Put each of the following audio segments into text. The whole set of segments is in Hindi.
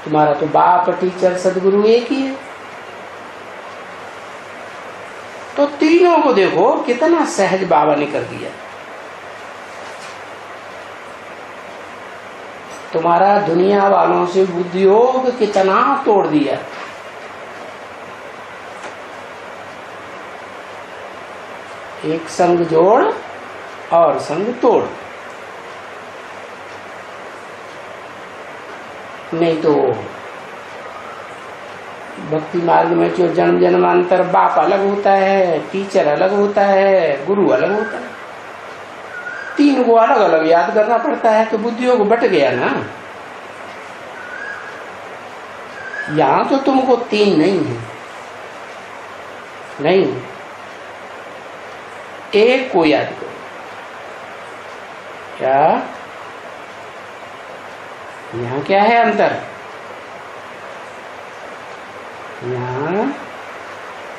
तुम्हारा तो बाप, टीचर, सदगुरु एक ही है। तो तीनों को देखो कितना सहज बाबा ने कर दिया। तुम्हारा दुनिया वालों से बुद्धियोग कितना तोड़ दिया। एक संग जोड़ और संग तोड़। नहीं तो भक्ति मार्ग में जो जन्म जन्मांतर बाप अलग होता है, टीचर अलग होता है, गुरु अलग होता है, तीन को अलग अलग याद करना पड़ता है, तो बुद्धियोग बट गया ना। यहां तो तुमको तीन नहीं है, नहीं, एक को याद करो। क्या यहां क्या है अंतर? यहाँ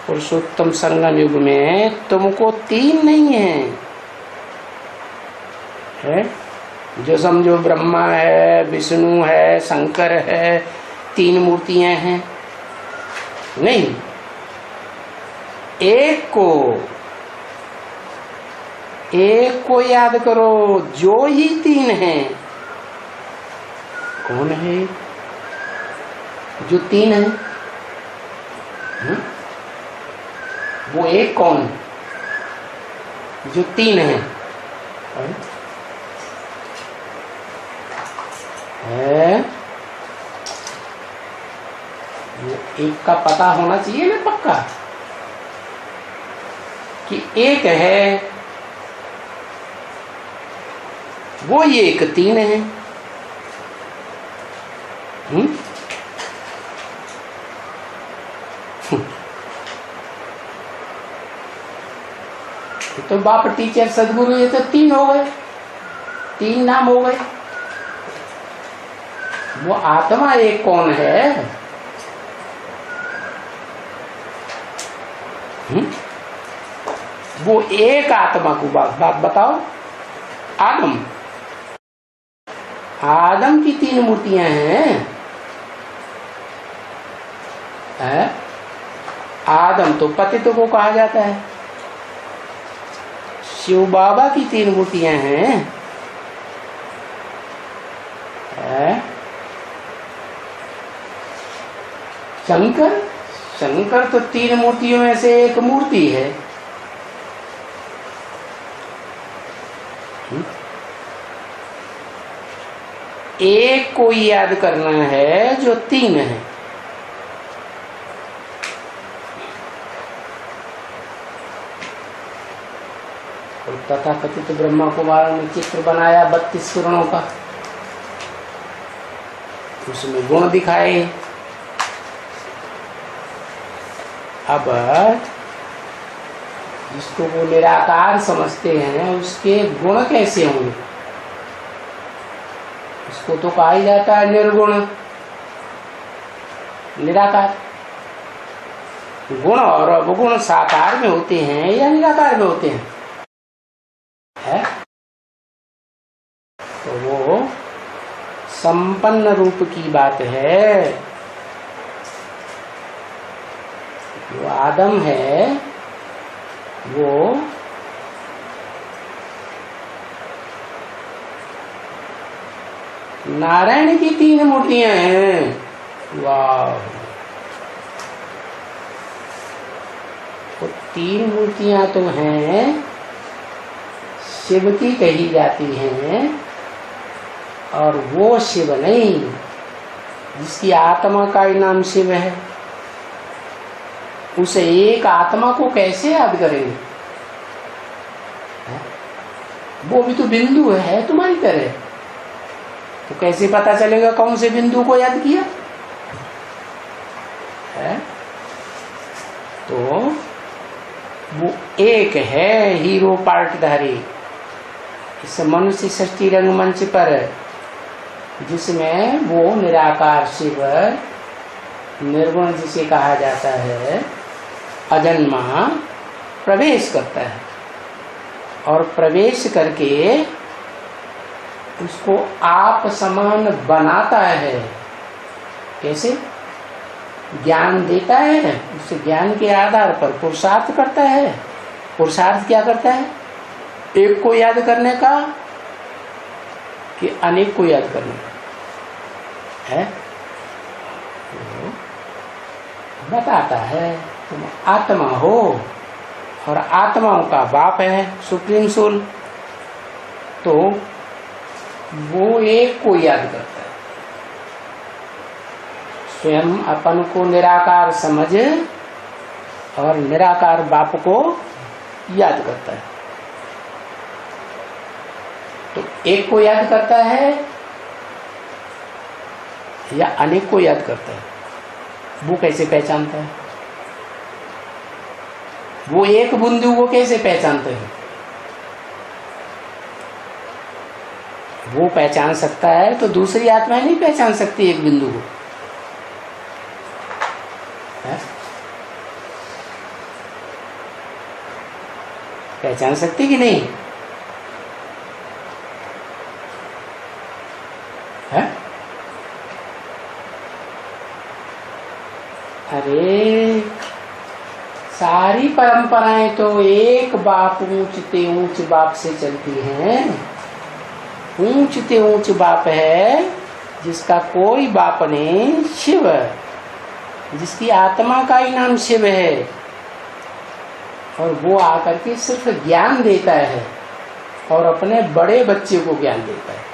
पुरुषोत्तम संगम युग में तुमको तीन नहीं है? जो समझो ब्रह्मा है, विष्णु है, शंकर है, तीन मूर्तियां हैं, नहीं, एक को याद करो जो ही तीन है। कौन है जो तीन है? वो एक कौन जो तीन है? वो एक का पता होना चाहिए ना पक्का कि एक है, वो ये एक तीन है। तो बाप, टीचर, सदगुरु, ये तो तीन हो गए, तीन नाम हो गए। वो आत्मा एक कौन है? वो एक आत्मा को बात बताओ। आदम की तीन मूर्तियां हैं। आदम तो पतित को कहा जाता है। शिव बाबा की तीन मूर्तियां हैं। शंकर तो तीन मूर्तियों में से एक मूर्ति है। एक को याद करना है जो तीन है। तथाकथित ब्रह्मा कुमार ने चित्र बनाया 32 किरणों का, उसमें गुण दिखाए। अब जिसको वो निराकार समझते हैं उसके गुण कैसे होंगे? उसको तो कहा ही जाता है निर्गुण, निराकार। गुण और अवगुण साकार में होते हैं या निराकार में होते हैं? तो वो संपन्न रूप की बात है। जो आदम है वो नारायण की तीन मूर्तियां हैं। वाह! तो तीन मूर्तियां तो हैं, शिव की कही जाती हैं, और वो शिव नहीं जिसकी आत्मा का ही नाम शिव है। उस एक आत्मा को कैसे याद करेंगे? वो भी तो बिंदु है तुम्हारी तरह, तो कैसे पता चलेगा कौन से बिंदु को याद किया है? तो वो एक है हीरो पार्टधारी इस मनुष्य सृष्टि रंगमंच पर, जिसमें वो निराकार शिव, निर्गुण जिसे कहा जाता है, अजन्मा प्रवेश करता है, और प्रवेश करके उसको आप समान बनाता है। कैसे? ज्ञान देता है, उस ज्ञान के आधार पर पुरुषार्थ करता है। पुरुषार्थ क्या करता है? एक को याद करने का कि अनेक को याद करने का है? बताता है तुम आत्मा हो और आत्माओं का बाप है सुप्रीम सोल, तो वो एक को याद करता है। स्वयं अपन को निराकार समझ और निराकार बाप को याद करता है। तो एक को याद करता है या अनेक को याद करता है? वो कैसे पहचानता है? वो एक बिंदु को कैसे पहचानते हैं? वो पहचान सकता है तो दूसरी आत्माएं नहीं पहचान सकती एक बिंदु को। पहचान सकती कि नहीं है? अरे सारी परंपराएं तो एक बाप ऊंचते ऊंच बाप से चलती हैं। ऊंचते ऊंच बाप है जिसका कोई बाप नहीं, शिव, जिसकी आत्मा का ही नाम शिव है। और वो आकर के सिर्फ ज्ञान देता है और अपने बड़े बच्चे को ज्ञान देता है।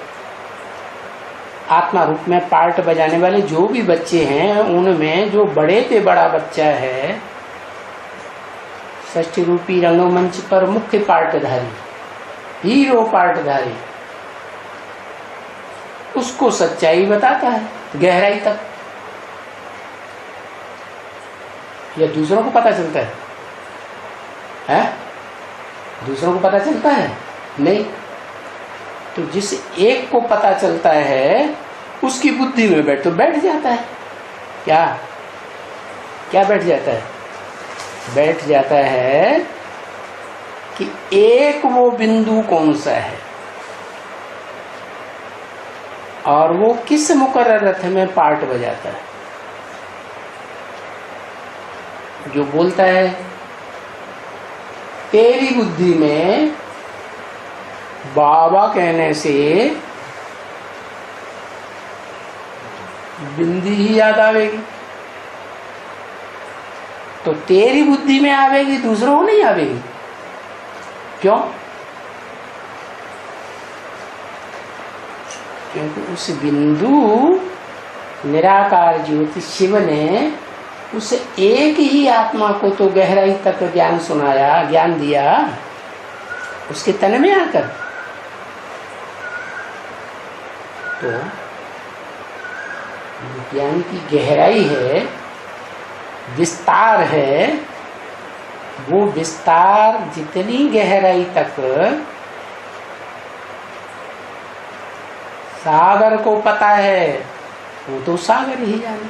आत्मा रूप में पार्ट बजाने वाले जो भी बच्चे हैं उनमें जो बड़े से बड़ा बच्चा है, षष्ठी रूपी रंगमंच पर मुख्य पार्टधारी, हीरो पार्टधारी, उसको सच्चाई बताता है गहराई तक। या दूसरों को पता चलता है? दूसरों को पता चलता है? नहीं। तो जिस एक को पता चलता है उसकी बुद्धि में बैठ जाता है। क्या क्या बैठ जाता है? बैठ जाता है कि एक वो बिंदु कौन सा है और वो किस मुकर्रर रथ में पार्ट बजाता है। जो बोलता है तेरी बुद्धि में बाबा कहने से बिंदी ही याद आवेगी, तो तेरी बुद्धि में आवेगी, दूसरों को नहीं आवेगी। क्यों? क्योंकि उस बिंदु निराकार ज्योति शिव ने उस एक ही आत्मा को तो गहराई तक ज्ञान सुनाया, ज्ञान दिया उसके तन में आकर। तो ज्ञान की गहराई है, विस्तार है। वो विस्तार जितनी गहराई तक सागर को पता है वो तो सागर ही जाने।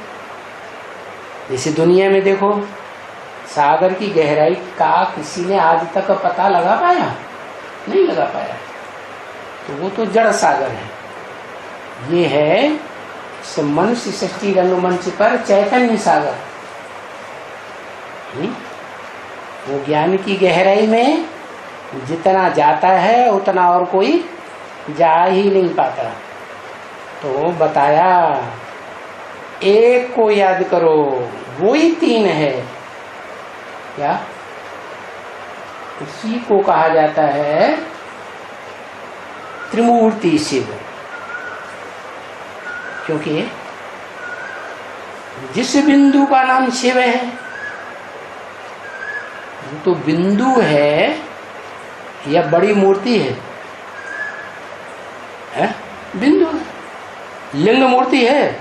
जैसे दुनिया में देखो सागर की गहराई का किसी ने आज तक पता लगा पाया? नहीं लगा पाया। तो वो तो जड़ सागर है। ये है मनुष्य सृष्टि रंगमंच पर चैतन्य सागर। वो ज्ञान की गहराई में जितना जाता है उतना और कोई जा ही नहीं पाता। तो बताया एक को याद करो, वो ही तीन है। क्या? उसी को कहा जाता है त्रिमूर्ति शिव। क्योंकि जिस बिंदु का नाम शिव है वो तो बिंदु है या बड़ी मूर्ति है? बिंदु है। लिंग मूर्ति है,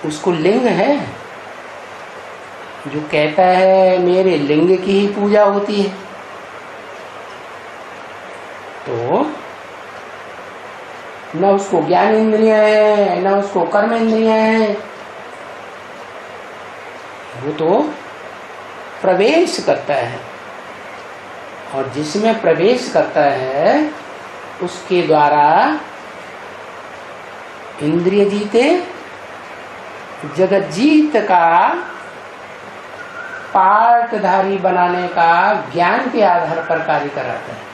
उसको लिंग है। जो कहता है मेरे लिंग की ही पूजा होती है, तो न उसको ज्ञान इंद्रियां है न उसको कर्म इंद्रियां है। वो तो प्रवेश करता है, और जिसमें प्रवेश करता है उसके द्वारा इंद्रिय जीते जगज्जीत का पार्टधारी बनाने का ज्ञान के आधार पर कार्य कराता है।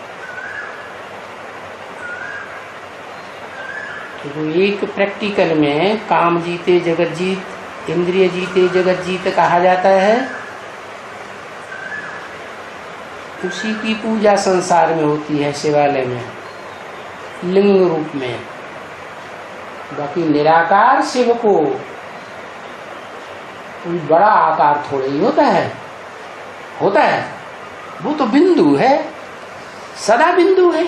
तो एक प्रैक्टिकल में काम जीते जगत जीत, इंद्रिय जीते जगत जीत कहा जाता है, उसी की पूजा संसार में होती है, शिवालय में लिंग रूप में। बाकी निराकार शिव को कोई बड़ा आकार थोड़ा ही होता है, वो तो बिंदु है, सदा बिंदु है।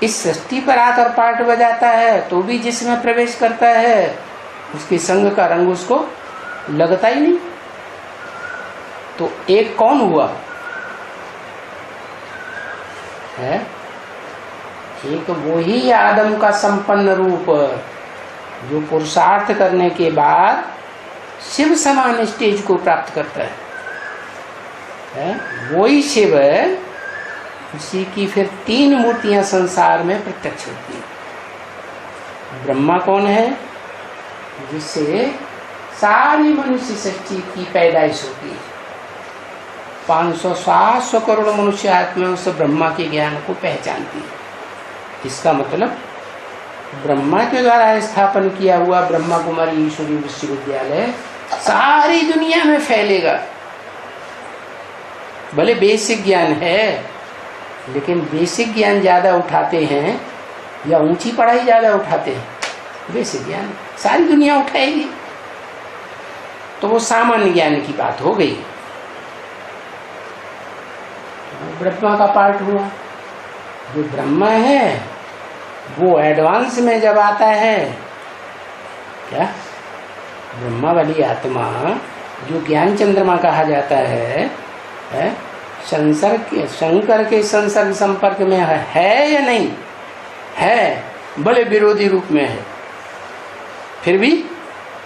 इस सृष्टि पर आकर पार्ट बजाता है तो भी जिसमें प्रवेश करता है उसके संग का रंग उसको लगता ही नहीं। तो एक कौन हुआ है? एक वो ही आदम का संपन्न रूप जो पुरुषार्थ करने के बाद शिव समान स्टेज को प्राप्त करता है? वो ही शिव, उसी की फिर 3 मूर्तियां संसार में प्रत्यक्ष होती है। ब्रह्मा कौन है? जिससे सारी मनुष्य सृष्टि की पैदाइश होती है। 500-700 करोड़ मनुष्य आत्मा उस ब्रह्मा के ज्ञान को पहचानती है। इसका मतलब ब्रह्मा के द्वारा स्थापन किया हुआ ब्रह्मा कुमारी ईश्वरी विश्वविद्यालय सारी दुनिया में फैलेगा। भले बेसिक ज्ञान है, लेकिन बेसिक ज्ञान ज्यादा उठाते हैं या ऊंची पढ़ाई ज्यादा उठाते हैं? बेसिक ज्ञान सारी दुनिया उठाएगी। तो वो सामान्य ज्ञान की बात हो गई। ब्रह्मा का पार्ट हुआ। जो ब्रह्मा है वो एडवांस में जब आता है, क्या ब्रह्मा वाली आत्मा जो ज्ञान चंद्रमा कहा जाता है शंकर के संसर्ग संपर्क में है या नहीं है? बड़े विरोधी रूप में है, फिर भी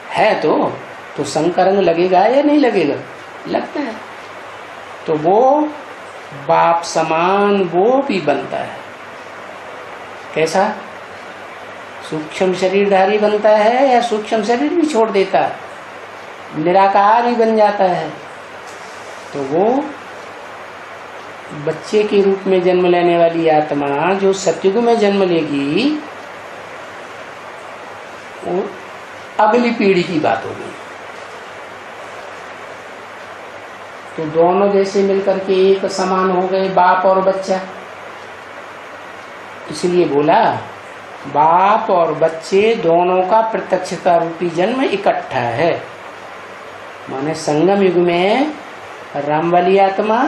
है। तो संकरंग लगेगा या नहीं लगेगा? लगता है। तो वो बाप समान वो भी बनता है। कैसा? सूक्ष्म शरीरधारी बनता है या सूक्ष्म शरीर भी छोड़ देता है, निराकार ही बन जाता है। तो वो बच्चे के रूप में जन्म लेने वाली आत्मा जो सतयुग में जन्म लेगी, वो अगली पीढ़ी की बात होगी। तो दोनों जैसे मिलकर के एक समान हो गए, बाप और बच्चा। इसलिए बोला बाप और बच्चे दोनों का प्रत्यक्षता रूपी जन्म इकट्ठा है। माने संगम युग में राम वाली आत्मा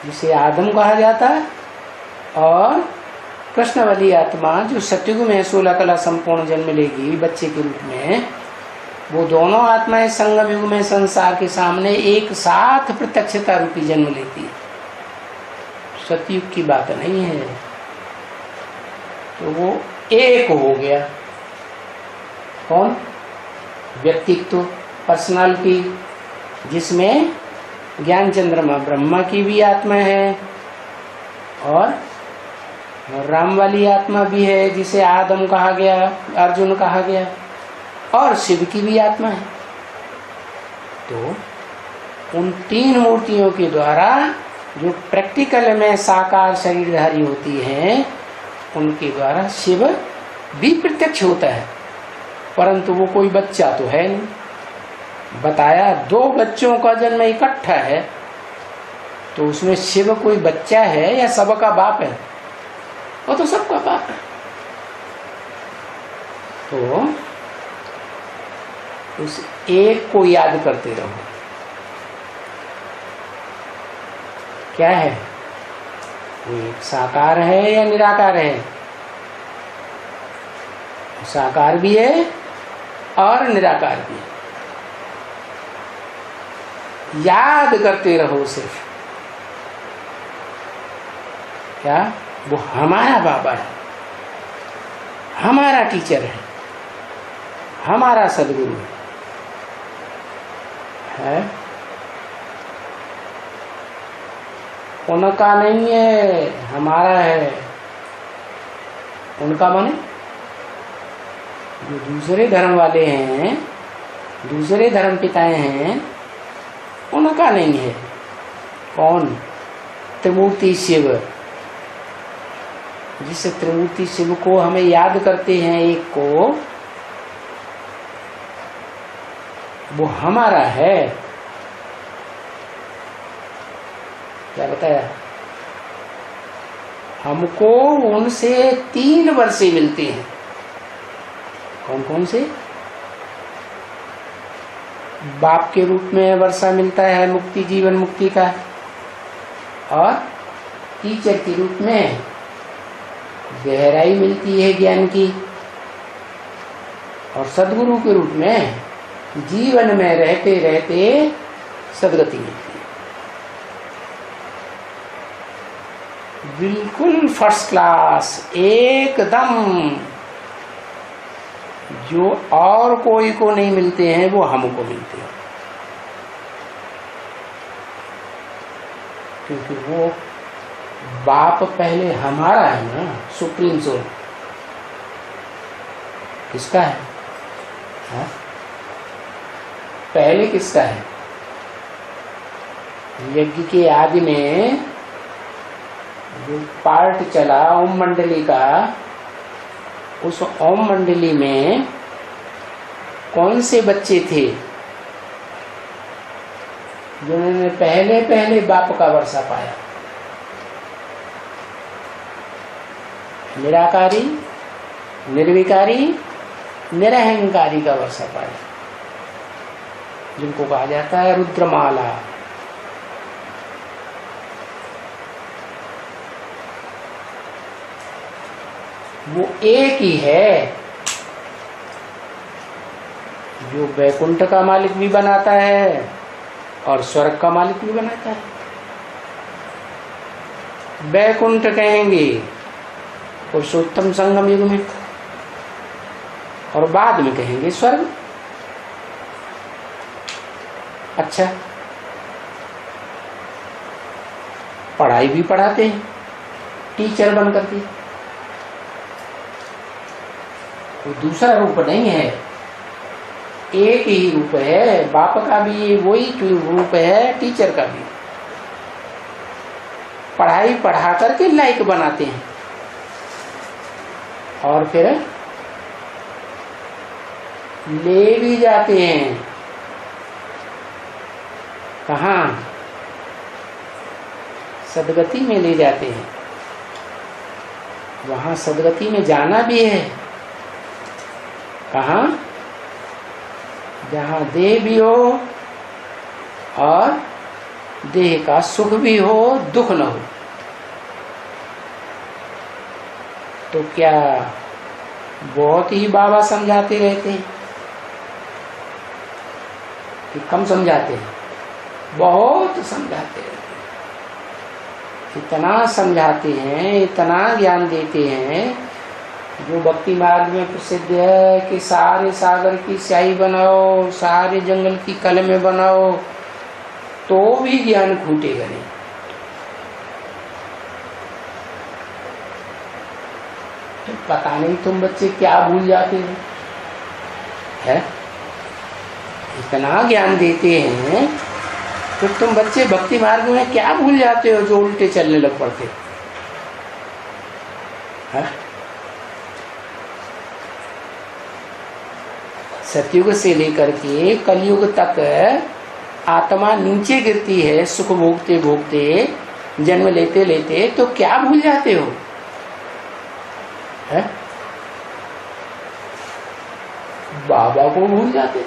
जिसे आदम कहा जाता है, और कृष्ण वाली आत्मा जो सतयुग में 16 कला संपूर्ण जन्म लेगी बच्चे के रूप में, वो दोनों आत्माएं संगम युग में संसार के सामने एक साथ प्रत्यक्षता रूपी जन्म लेती है। सतयुग की बात नहीं है। तो वो एक हो गया। कौन? व्यक्तित्व, पर्सनालिटी, जिसमें ज्ञान चंद्रमा ब्रह्मा की भी आत्मा है और राम वाली आत्मा भी है जिसे आदम कहा गया, अर्जुन कहा गया, और शिव की भी आत्मा है। तो उन 3 मूर्तियों के द्वारा जो प्रैक्टिकल में साकार शरीरधारी होती हैं, उनके द्वारा शिव भी प्रत्यक्ष होता है। परंतु वो कोई बच्चा तो है नहीं। बताया 2 बच्चों का जन्म इकट्ठा है, तो उसमें शिव कोई बच्चा है या सबका बाप है? वो तो सबका बाप है। तो उस एक को याद करते रहो। क्या है वो? एक साकार है या निराकार है? साकार भी है और निराकार भी है। याद करते रहो सिर्फ। क्या? वो हमारा बाबा है, हमारा टीचर है, हमारा सदगुरु है। उनका नहीं है, हमारा है। उनका माने जो दूसरे धर्म वाले हैं दूसरे धर्म पिताएं हैं उनका नहीं है। कौन? त्रिमूर्ति शिव। जिस त्रिमूर्ति शिव को हमें याद करते हैं एक को, वो हमारा है। क्या बताया? हमको उनसे 3 वर्षे मिलते हैं। कौन कौन से? बाप के रूप में वर्षा मिलता है मुक्ति, जीवन मुक्ति का, और टीचर के रूप में गहराई मिलती है ज्ञान की, और सदगुरु के रूप में जीवन में रहते रहते सदगति मिलती है। बिल्कुल फर्स्ट क्लास, एकदम। जो और कोई को नहीं मिलते हैं वो हमको मिलते हैं, क्योंकि वो बाप पहले हमारा है ना। सुप्रीम सोल किसका है? हा? पहले किसका है? यज्ञ के आदि में जो पार्ट चला ओम मंडली का, उस ओम मंडली में कौन से बच्चे थे जिन्होंने पहले पहले बाप का वर्षा पाया? निराकारी, निर्विकारी, निरहंकारी का वर्षा पाया, जिनको कहा जाता है रुद्रमाला। वो एक ही है जो वैकुंठ का मालिक भी बनाता है और स्वर्ग का मालिक भी बनाता है। वैकुंठ कहेंगे पुरुषोत्तम संगम युग में, और बाद में कहेंगे स्वर्ग। अच्छा, पढ़ाई भी पढ़ाते हैं टीचर बन करके। वो दूसरा रूप नहीं है, एक ही रूप है। बाप का भी वही रूप है, टीचर का भी। पढ़ाई पढ़ा करके लायक बनाते हैं, और फिर ले भी जाते हैं। कहाँ? सदगति में ले जाते हैं। वहां सदगति में जाना भी है। कहाँ? जहाँ देह भी हो और देह का सुख भी हो, दुख न हो। तो क्या बहुत ही बाबा समझाते रहते हैं कि कम समझाते हैं? बहुत समझाते रहते हैं। इतना समझाते हैं, इतना ज्ञान देते हैं, जो भक्ति मार्ग में प्रसिद्ध है कि सारे सागर की स्याही बनाओ, सारे जंगल की कलमें बनाओ, तो भी ज्ञान खूटेगा नहीं। तो पता नहीं तुम बच्चे क्या भूल जाते हो, है? इतना ज्ञान देते हैं तो तुम बच्चे भक्ति मार्ग में क्या भूल जाते हो, जो उल्टे चलने लग पड़ते हैं। सतयुग से लेकर के कलयुग तक आत्मा नीचे गिरती है, सुख भोगते भोगते, जन्म लेते लेते। तो क्या भूल जाते हो, है? बाबा को भूल जाते।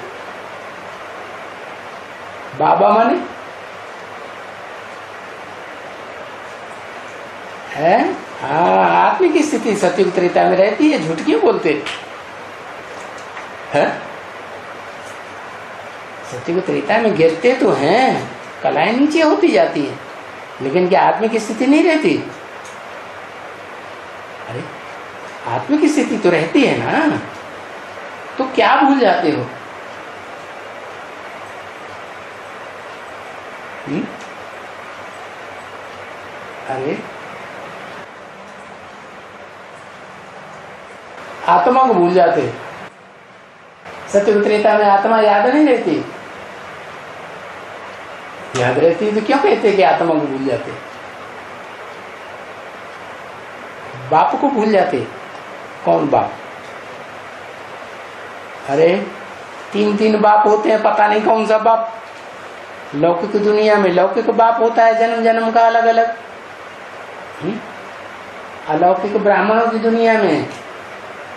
बाबा माने है, हाँ, आत्मिक स्थिति सतयुग त्रेता में रहती है। झूठ क्यों बोलते हैं? सतयुग त्रेता में गिरते तो हैं, कलाएं नीचे होती जाती हैं, लेकिन क्या आत्मिक स्थिति नहीं रहती? अरे आत्मिक स्थिति तो रहती है ना, तो क्या भूल जाते हो? अरे आत्मा को भूल जाते, सत्युग त्रेता में आत्मा याद नहीं रहती? याद रहती तो क्यों कहते कि आत्मा को भूल जाते? बाप को भूल जाते? कौन बाप? अरे 3 बाप होते हैं, पता नहीं कौन सा बाप। लौकिक दुनिया में लौकिक बाप होता है, जन्म जन्म का अलग अलग। अलौकिक ब्राह्मणों की दुनिया में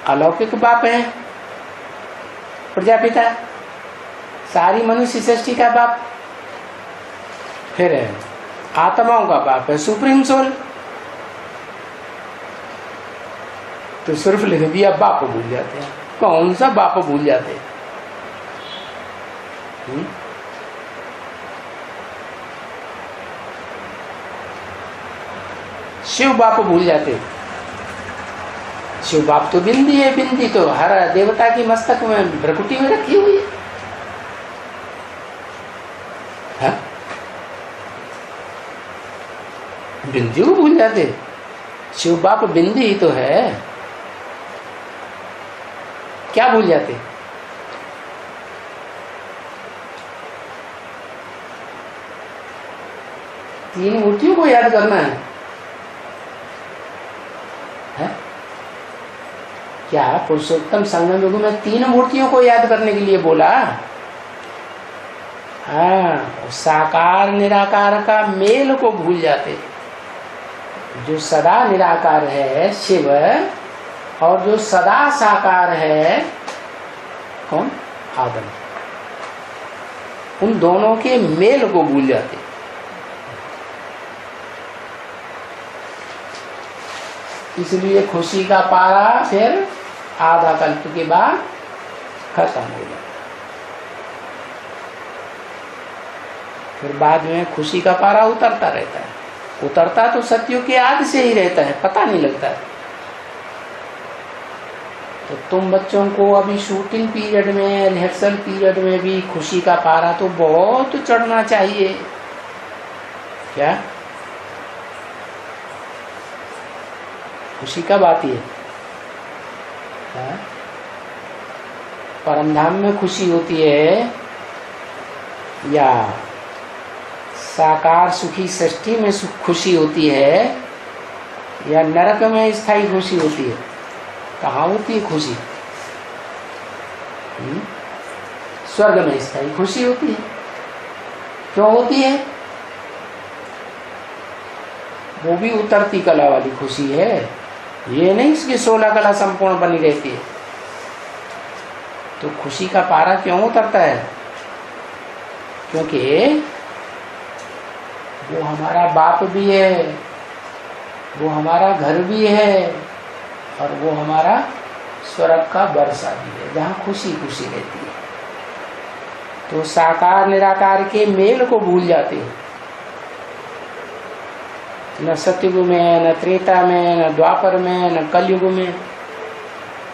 अलौकिक बाप है, प्रजापिता, सारी मनुष्य सृष्टि का बाप। फिर है आत्माओं का बाप है सुप्रीम सोल। तो सिर्फ लिख दिया बाप भूल जाते हैं। कौन सा बाप भूल जाते हैं? शिव बाप भूल जाते। शिव बाप तो बिंदी है, बिंदी तो हर देवता की मस्तक में भ्रकुटी में रखी हुई है। बिंदी को भूल जाते? शिव बाप बिंदी ही तो है, क्या भूल जाते? तीन मूर्तियों को याद करना है, है? क्या पुरुषोत्तम संगम युग में 3 मूर्तियों को याद करने के लिए बोला? हाँ, साकार निराकार का मेल को भूल जाते। जो सदा निराकार है शिव, और जो सदा साकार है कौन? आदम। उन दोनों के मेल को भूल जाते। इसलिए खुशी का पारा फिर आधा कल्प के बाद खत्म हो जाता। फिर बाद में खुशी का पारा उतरता रहता है। उतरता तो सत्युग के आदि से ही रहता है, पता नहीं लगता है। तो तुम बच्चों को अभी शूटिंग पीरियड में, रिहर्सल पीरियड में भी खुशी का पारा तो बहुत चढ़ना चाहिए। क्या खुशी कब आती है? परमधाम में खुशी होती है या साकार सुखी सृष्टि में खुशी होती है, या नरक में स्थायी खुशी होती है? कहाँ होती है खुशी? स्वर्ग में स्थायी खुशी होती है। क्यों होती है? वो भी उतरती कला वाली खुशी है, ये नहीं इसकी 16 कला संपूर्ण बनी रहती है। तो खुशी का पारा क्यों उतरता है? क्योंकि वो हमारा बाप भी है, वो हमारा घर भी है, और वो हमारा स्वर्ग का बरसा भी है, जहाँ खुशी खुशी रहती है। तो साकार निराकार के मेल को भूल जाते हैं। न सतयुग में, न त्रेता में, न द्वापर में, न कलयुग में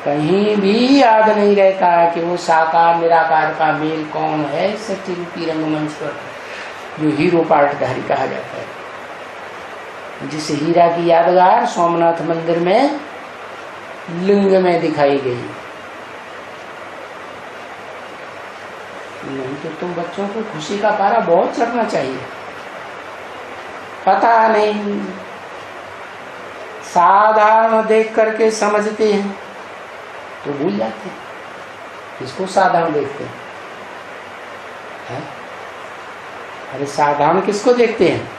कहीं भी याद नहीं रहता कि वो साकार निराकार का मेल कौन है। सत्यरूपी रंगमंच पर जो हीरो पार्टधारी कहा जाता है, जिस हीरा की यादगार सोमनाथ मंदिर में लिंग में दिखाई गई। नहीं तो तुम बच्चों को खुशी का पारा बहुत चढ़ना चाहिए। पता नहीं, साधारण देख करके समझते हैं तो भूल जाते हैं। किसको साधारण देखते हैं? अरे साधारण किसको देखते हैं?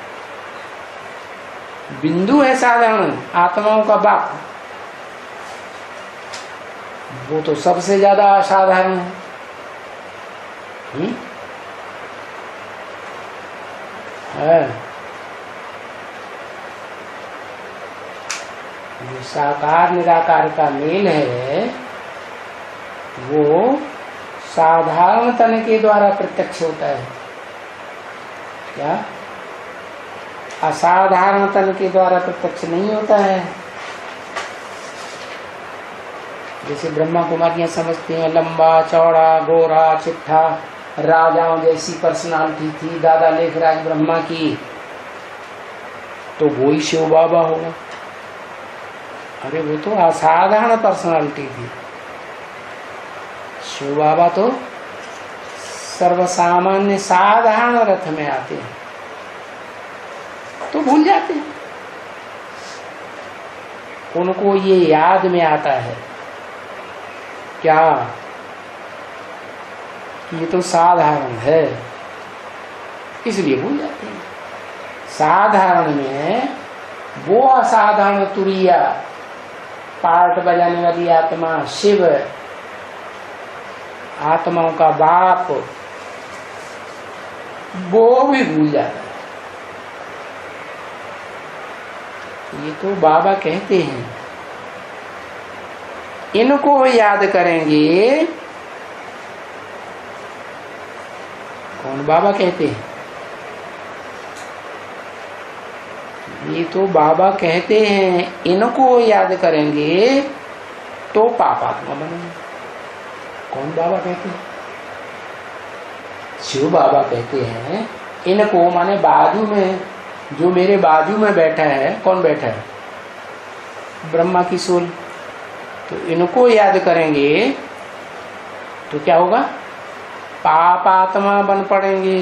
बिंदु है साधारण, आत्माओं का बाप। वो तो सबसे ज्यादा असाधारण है। जो साकार निराकार का मेल है वो साधारण तन के द्वारा प्रत्यक्ष होता है। क्या असाधारण तन के द्वारा प्रत्यक्ष नहीं होता है? जैसे ब्रह्मा कुमारियां समझते हैं लंबा चौड़ा गोरा चिट्ठा राजाओं जैसी पर्सनालिटी थी दादा लेखराज ब्रह्मा की, तो वो ही शिव बाबा होगा। अरे वो तो असाधारण पर्सनालिटी थी। शिव बाबा तो सर्वसामान्य साधारण रथ में आते हैं तो भूल जाते हैं, उनको ये याद में आता है क्या कि ये तो साधारण है, इसलिए भूल जाते हैं। साधारण में वो असाधारण तुरिया पार्ट बजाने वाली आत्मा शिव, आत्माओं का बाप, वो भी भूल जाता है। ये तो बाबा कहते हैं इनको याद करेंगे। कौन बाबा कहते हैं? ये तो बाबा कहते हैं इनको याद करेंगे तो पापात्मा बनेंगे। कौन बाबा कहते हैं? शिव बाबा कहते हैं इनको, माने बाजू में, जो मेरे बाजू में बैठा है, कौन बैठा है? ब्रह्मा की सोल। तो इनको याद करेंगे तो क्या होगा? पापात्मा बन पड़ेंगे।